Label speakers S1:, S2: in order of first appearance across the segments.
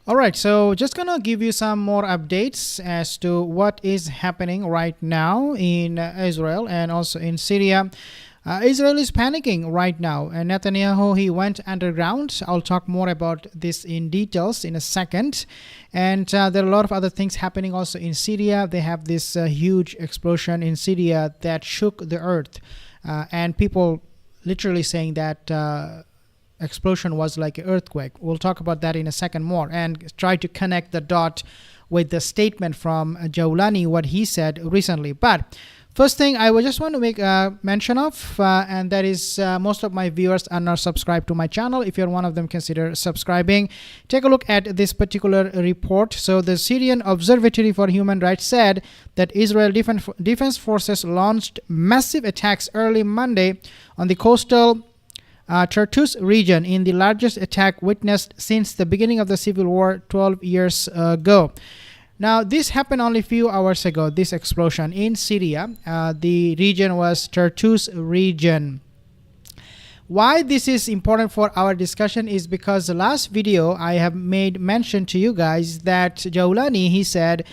S1: All right, so just gonna give you some more updates as to what is happening right now in Israel and also in Syria. Israel is panicking right now, and Netanyahu he went underground. I'll talk more about this in details in a second. And there are a lot of other things happening also in Syria. They have this huge explosion in Syria that shook the earth, and people literally saying that. Explosion was like an earthquake. We'll talk about that in a second more and try to connect the dot with the statement from Jawlani, what he said recently. But first thing I would just want to make a mention of, and that is most of my viewers are not subscribed to my channel. If you're one of them, consider subscribing. Take a look at this particular report. So the Syrian Observatory for Human Rights said that Israel defense forces launched massive attacks early Monday on the coastal Tartus region in the largest attack witnessed since the beginning of the civil war 12 years ago. Now, this happened only a few hours ago, this explosion in Syria. The region was Tartus region. Why this is important for our discussion is because the last video I have made mention to you guys that Jawlani, he said,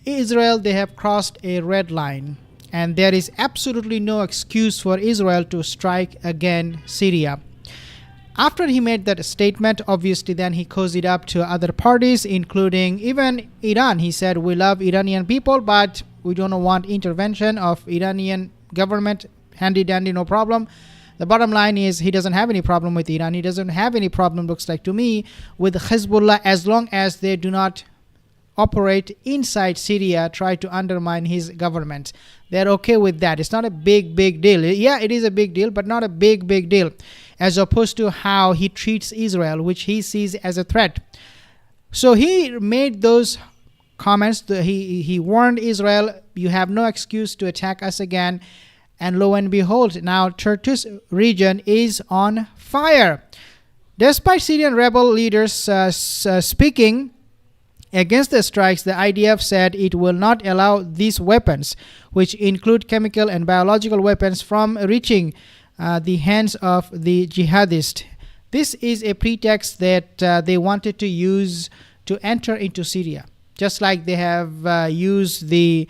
S1: Israel, they have crossed a red line. And there is absolutely no excuse for Israel to strike again Syria. After he made that statement, obviously then he cozied up to other parties, including even Iran. He said, we love Iranian people, but we don't want intervention of Iranian government. Handy dandy, no problem. The bottom line is he doesn't have any problem with Iran. He doesn't have any problem, looks like to me, with Hezbollah as long as they do not operate inside Syria, try to undermine his government. They're okay with that. It's not a big deal. Yeah, it is a big deal, but not a big deal, as opposed to how he treats Israel, which he sees as a threat. So he made those comments. He warned Israel, you have no excuse to attack us again. And lo and behold, now Tartus region is on fire. Despite Syrian rebel leaders speaking against the strikes, the IDF said it will not allow these weapons, which include chemical and biological weapons, from reaching the hands of the jihadists. This is a pretext that they wanted to use to enter into Syria, just like they have used the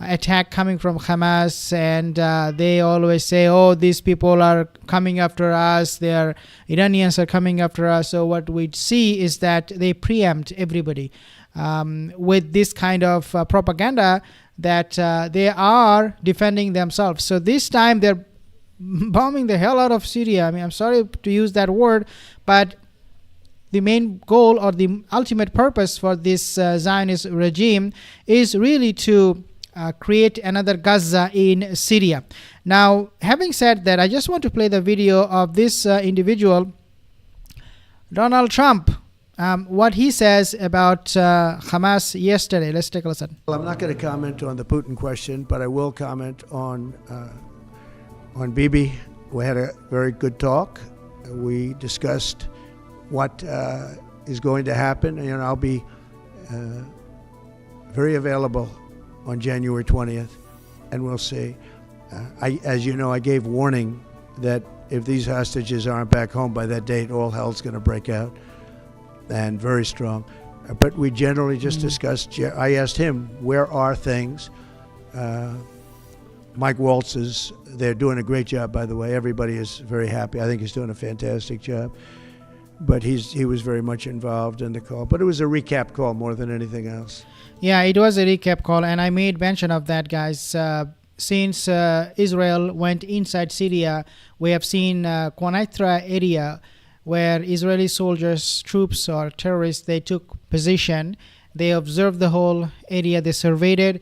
S1: attack coming from Khamas, and they always say, oh, these people are coming after us, their Iranians are coming after us. So what we see is that they preempt everybody with this kind of propaganda that they are defending themselves. So this time they're bombing the hell out of Syria. I mean, I'm sorry to use that word, but the main goal or the ultimate purpose for this Zionist regime is really to create another Gaza in Syria. Now, having said that, I just want to play the video of this individual, Donald Trump, what he says about Hamas yesterday. Let's take a listen.
S2: Well, I'm not going to comment on the Putin question, but I will comment on Bibi. We had a very good talk. We discussed what is going to happen, and I'll be very available on January 20th, and we'll see. As you know, I gave warning that if these hostages aren't back home by that date, all hell's going to break out, and very strong. But we generally just discussed. I asked him, where are things? Mike Waltz they're doing a great job, by the way. Everybody is very happy. I think he's doing a fantastic job. But he was very much involved in the call. But it was a recap call more than anything else.
S1: Yeah, it was a recap call, and I made mention of that, guys. Since Israel went inside Syria, we have seen Quneitra area where Israeli soldiers, troops, or terrorists, they took position. They observed the whole area. They surveyed it.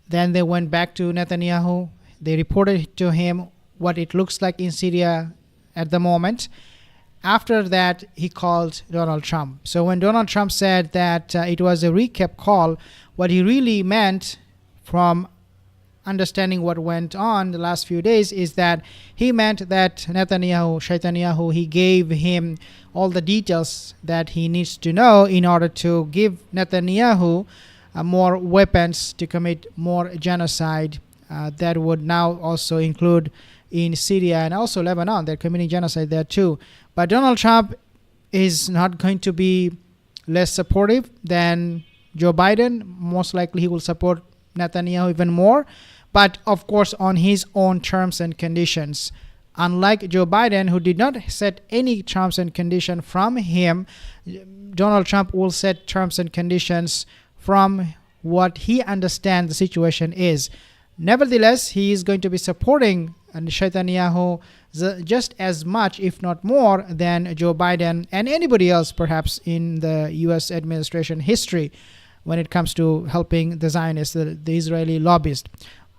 S1: Then they went back to Netanyahu. They reported to him what it looks like in Syria at the moment. After that, he called Donald Trump. So when Donald Trump said that it was a recap call, what he really meant, from understanding what went on the last few days, is that he meant that Netanyahu, he gave him all the details that he needs to know in order to give Netanyahu more weapons to commit more genocide. That would now also include in Syria and also Lebanon. They're committing genocide there too. But Donald Trump is not going to be less supportive than Joe Biden. Most likely he will support Netanyahu even more, but of course on his own terms and conditions. Unlike Joe Biden, who did not set any terms and conditions from him, Donald Trump will set terms and conditions from what he understands the situation is. Nevertheless, he is going to be supporting Netanyahu just as much, if not more, than Joe Biden and anybody else perhaps in the U.S. administration history when it comes to helping the Zionists, the Israeli lobbyists.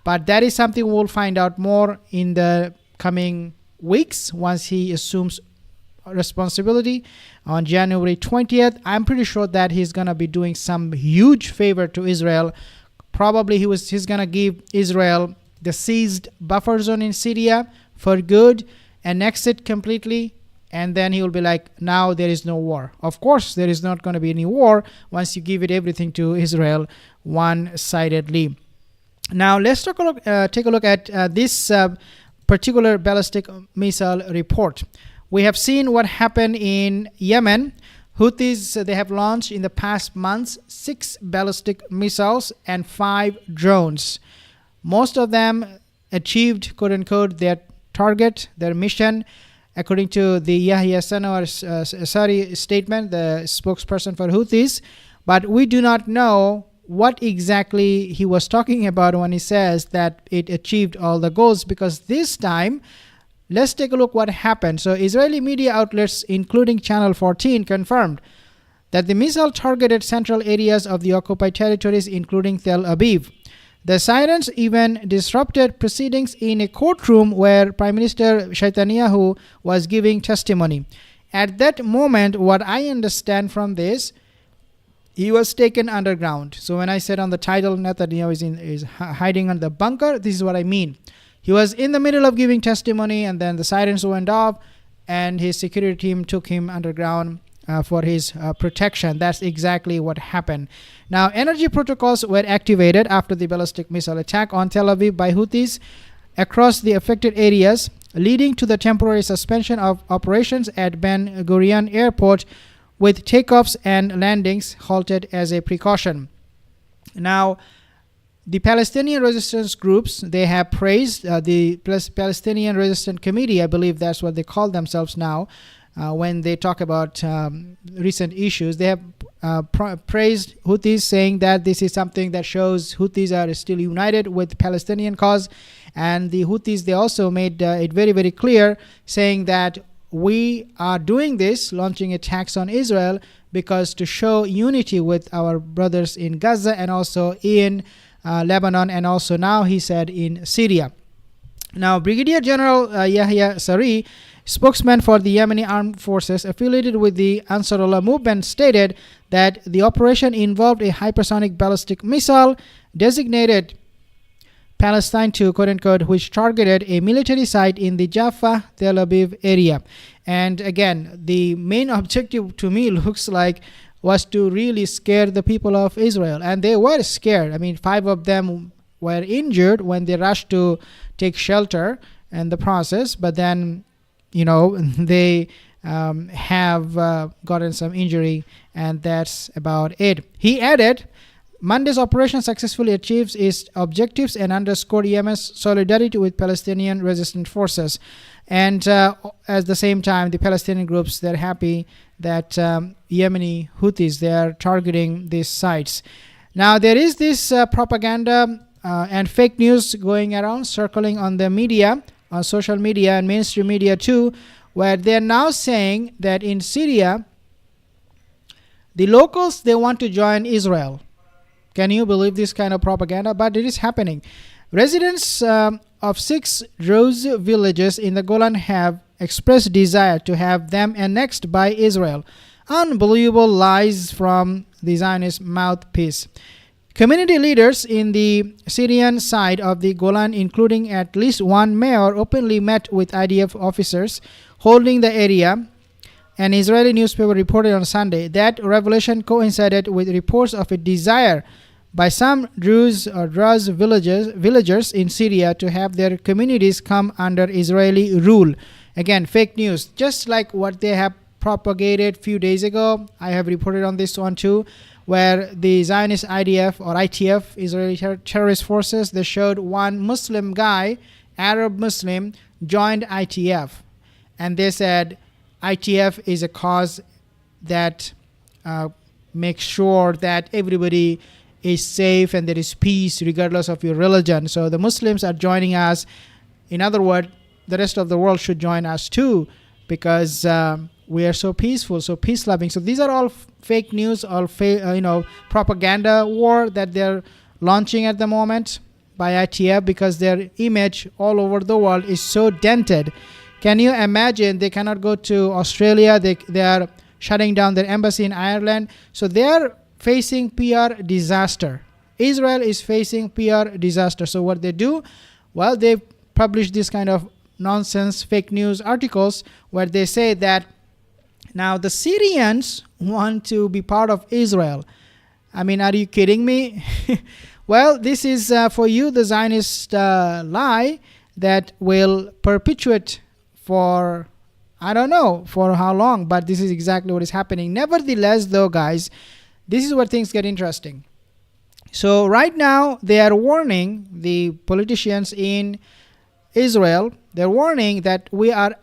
S1: But that is something we'll find out more in the coming weeks once he assumes responsibility on January 20th. I'm pretty sure that he's going to be doing some huge favor to Israel. Probably he's going to give Israel the seized buffer zone in Syria for good, annex it completely, and then he will be like, now there is no war. Of course, there is not going to be any war once you give it everything to Israel one-sidedly. Now, let's take a look at this particular ballistic missile report. We have seen what happened in Yemen. Houthis, they have launched in the past months 6 ballistic missiles and 5 drones. Most of them achieved, quote unquote, their target, their mission, according to the Yahya Sanwar statement, the spokesperson for Houthis. But we do not know what exactly he was talking about when he says that it achieved all the goals, because this time, let's take a look what happened. So Israeli media outlets, including Channel 14, confirmed that the missile targeted central areas of the occupied territories, including Tel Aviv. The sirens even disrupted proceedings in a courtroom where Prime Minister Netanyahu was giving testimony. At that moment, what I understand from this, he was taken underground. So when I said on the title, Netanyahu is hiding under the bunker, this is what I mean. He was in the middle of giving testimony, and then the sirens went off, and his security team took him underground for his protection. That's exactly what happened. Now, energy protocols were activated after the ballistic missile attack on Tel Aviv by Houthis across the affected areas, leading to the temporary suspension of operations at Ben Gurion Airport, with takeoffs and landings halted as a precaution. Now, the Palestinian resistance groups, they have praised the Palestinian Resistance Committee, I believe that's what they call themselves now, when they talk about recent issues. They have praised Houthis, saying that this is something that shows Houthis are still united with the Palestinian cause. And the Houthis, they also made it very, very clear, saying that we are doing this, launching attacks on Israel, because to show unity with our brothers in Gaza and also in Lebanon, and also now, he said, in Syria. Now, Brigadier General Yahya Sari, spokesman for the Yemeni armed forces affiliated with the Ansarullah movement, stated that the operation involved a hypersonic ballistic missile designated Palestine 2, quote unquote, which targeted a military site in the Jaffa, Tel Aviv area. And again, the main objective to me looks like was to really scare the people of Israel. And they were scared. I mean, 5 of them were injured when they rushed to take shelter in the process. But then, they have gotten some injury, and that's about it. He added, Monday's operation successfully achieves its objectives and underscored Yemen's solidarity with Palestinian resistance forces. And at the same time, the Palestinian groups, they're happy that Yemeni Houthis, they are targeting these sites. Now, there is this propaganda and fake news going around, circling on the media, on social media and mainstream media too, where they're now saying that in Syria, the locals, they want to join Israel. Can you believe this kind of propaganda? But it is happening. Residents of 6 Druze villages in the Golan have expressed desire to have them annexed by Israel. Unbelievable lies from the Zionist mouthpiece. Community leaders in the Syrian side of the Golan, including at least one mayor, openly met with IDF officers holding the area. An Israeli newspaper reported on Sunday that revelation coincided with reports of a desire by some Druze villagers in Syria to have their communities come under Israeli rule. Again, fake news, just like what they have propagated few days ago. I have reported on this one too, where the Zionist IDF or ITF, Israeli terrorist forces, they showed one Muslim guy, Arab Muslim, joined ITF. And they said ITF is a cause that makes sure that everybody is safe and there is peace regardless of your religion. So the Muslims are joining us. In other words, the rest of the world should join us too, because we are so peaceful, so peace-loving. So these are all fake news, all propaganda war that they're launching at the moment by ITF, because their image all over the world is so dented. Can you imagine? They cannot go to Australia. They are shutting down their embassy in Ireland. So they are facing PR disaster. Israel is facing PR disaster. So what they do? Well, they publish this kind of nonsense fake news articles where they say that now the Syrians want to be part of Israel. I mean, are you kidding me? Well, this is for you the Zionist lie that will perpetuate for, I don't know for how long, but this is exactly what is happening. Nevertheless, though, guys, this is where things get interesting. So right now they are warning the politicians in Israel. They're warning that we are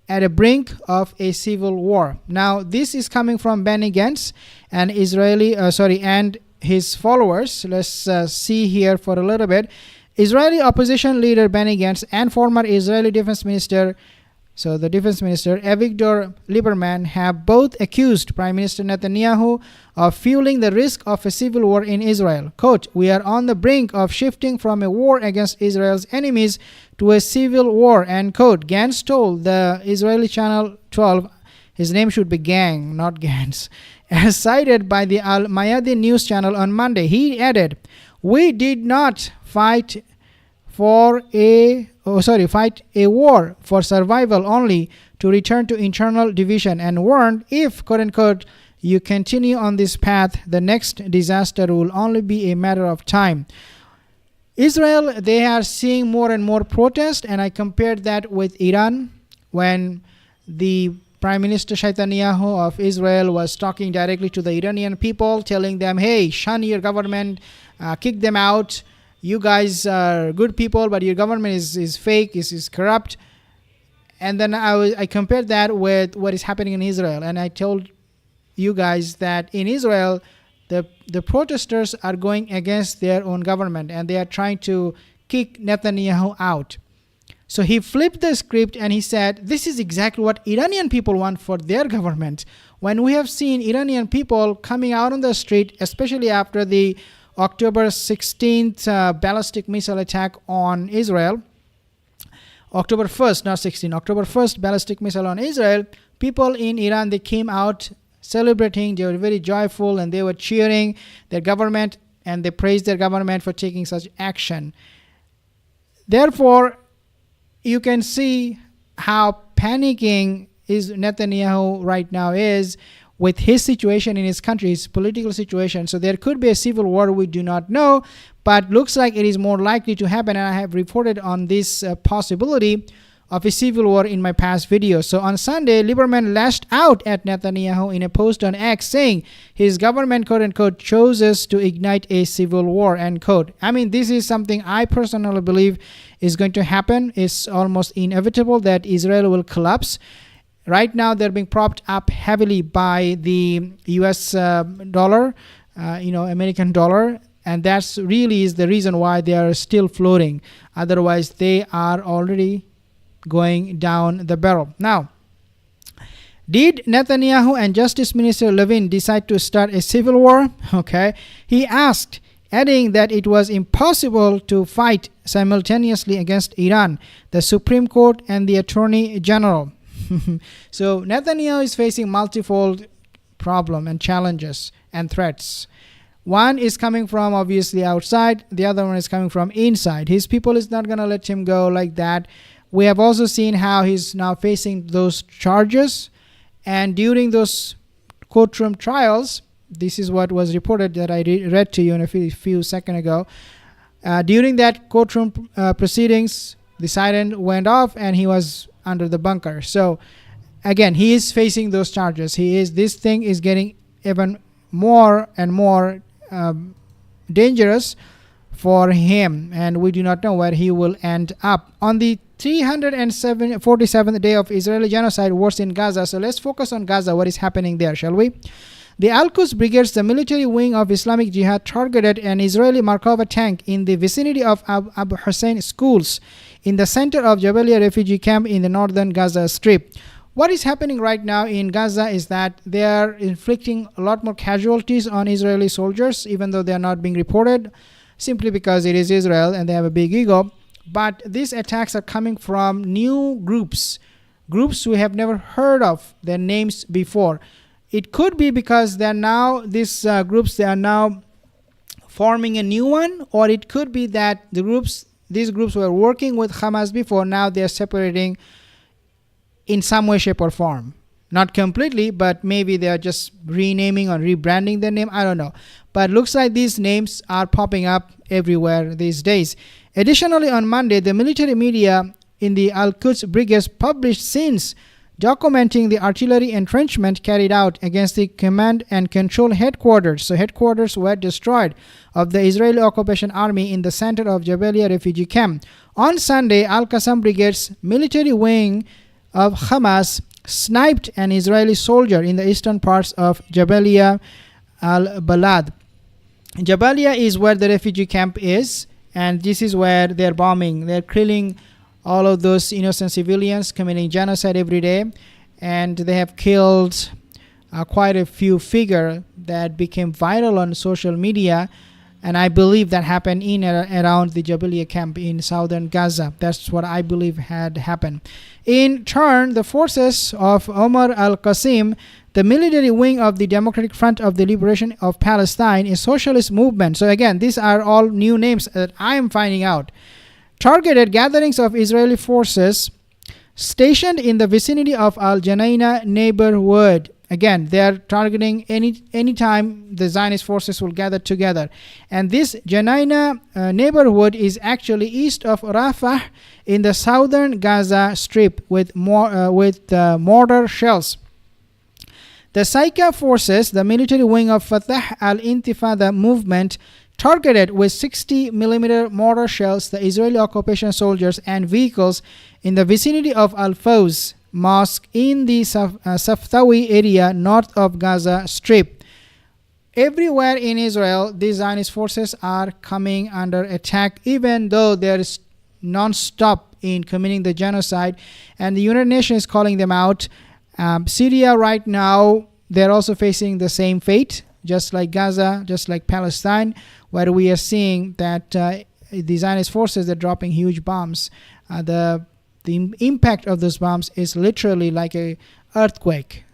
S1: at a brink of a civil war. Now this is coming from Benny Gantz and and his followers. Let's see here for a little bit. Israeli opposition leader Benny Gantz and former Israeli defense minister, so the defense minister Avigdor Lieberman, have both accused Prime Minister Netanyahu of fueling the risk of a civil war in Israel. Quote, "We are on the brink of shifting from a war against Israel's enemies to a civil war," end quote. Gantz told the Israeli Channel 12, his name should be Gang, not Gantz, as cited by the Al Mayadin news channel on Monday. He added, "We did not fight a war for survival, only to return to internal division, and warned, if, quote unquote, you continue on this path, the next disaster will only be a matter of time." Israel, they are seeing more and more protest, and I compared that with Iran when the Prime Minister Netanyahu of Israel was talking directly to the Iranian people, telling them, hey, shun your government, kick them out. You guys are good people, but your government is fake, is corrupt. And then I compared that with what is happening in Israel. And I told you guys that in Israel, the protesters are going against their own government, and they are trying to kick Netanyahu out. So he flipped the script and he said, this is exactly what Iranian people want for their government. When we have seen Iranian people coming out on the street, especially after the October 16th ballistic missile attack on Israel, October 1st, not 16, October 1st ballistic missile on Israel, people in Iran, they came out celebrating, they were very joyful, and they were cheering their government, and they praised their government for taking such action. Therefore, you can see how panicking is Netanyahu right now is with his situation in his country, his political situation. So there could be a civil war, we do not know, but looks like it is more likely to happen, and I have reported on this possibility of a civil war in my past video. So on Sunday, Lieberman lashed out at Netanyahu in a post on X, saying his government, quote unquote, chooses to ignite a civil war, end quote. I mean, this is something I personally believe is going to happen. It's almost inevitable that Israel will collapse. Right now, they're being propped up heavily by the US dollar, American dollar. And that's really is the reason why they are still floating. Otherwise, they are already going down the barrel. Now, did Netanyahu and Justice Minister Levin decide to start a civil war? Okay. He asked, adding that it was impossible to fight simultaneously against Iran, the Supreme Court, and the Attorney General. So Netanyahu is facing multifold problem and challenges and threats. One is coming from obviously outside, the other one is coming from inside. His people is not going to let him go like that. We have also seen how he's now facing those charges, and during those courtroom trials, this is what was reported that I read to you in a few seconds ago. During that courtroom proceedings, the siren went off and he was under the bunker. So again, he is facing those charges. This thing is getting even more and more dangerous for him, and we do not know where he will end up. On the 347th day of Israeli genocide wars in Gaza, so let's focus on Gaza, what is happening there, shall we? The Al-Quds Brigades, the military wing of Islamic Jihad, targeted an Israeli Markava tank in the vicinity of Abu Hussein schools in the center of Jabalia refugee camp in the northern Gaza Strip. What is happening right now in Gaza is that they are inflicting a lot more casualties on Israeli soldiers, even though they are not being reported, simply because it is Israel and they have a big ego. But these attacks are coming from new groups we have never heard of their names before. It could be because they're now, these groups, they are now forming a new one, or it could be that these groups were working with Khamas before, now they're separating in some way, shape, or form. Not completely, but maybe they're just renaming or rebranding their name. I don't know. But looks like these names are popping up everywhere these days. Additionally, on Monday, the military media in the Al-Quds Brigades published scenes documenting the artillery entrenchment carried out against the command and control headquarters. So headquarters were destroyed of the Israeli occupation army in the center of Jabalia refugee camp. On Sunday, Al-Qassam Brigade's military wing of Khamas sniped an Israeli soldier in the eastern parts of Jabalia al-Balad. Jabalia is where the refugee camp is, and this is where they're bombing. They're killing all of those innocent civilians, committing genocide every day, and they have killed quite a few figures that became viral on social media, and I believe that happened in and around the Jabalia camp in southern Gaza. That's what I believe had happened. In turn, the forces of Omar al-Qasim, the military wing of the Democratic Front of the Liberation of Palestine, a socialist movement. So again, these are all new names that I am finding out. Targeted gatherings of Israeli forces stationed in the vicinity of Al-Janaina neighborhood. Again, they are targeting any time the Zionist forces will gather together. And this Janaina neighborhood is actually east of Rafah in the southern Gaza Strip with mortar shells. The Saika forces, the military wing of Fatah al-Intifada movement, targeted with 60mm mortar shells the Israeli occupation soldiers and vehicles in the vicinity of Al-Fawz Mosque in the Saftawi area north of Gaza Strip. Everywhere in Israel, these Zionist forces are coming under attack, even though there is non-stop in committing the genocide, and the United Nations is calling them out. Syria right now, they're also facing the same fate, just like Gaza, just like Palestine, where we are seeing that the Zionist forces are dropping huge bombs. The impact of those bombs is literally like an earthquake.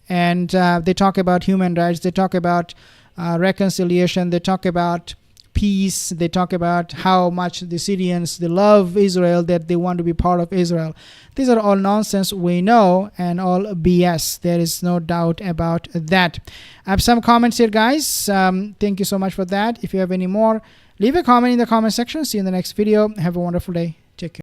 S1: And they talk about human rights, they talk about reconciliation, they talk about peace, they talk about how much the Syrians, they love Israel, that they want to be part of Israel. These are all nonsense, we know, and all BS. There is no doubt about that. I have some comments here, guys. Thank you so much for that. If you have any more, leave a comment in the comment section. See you in the next video. Have a wonderful day.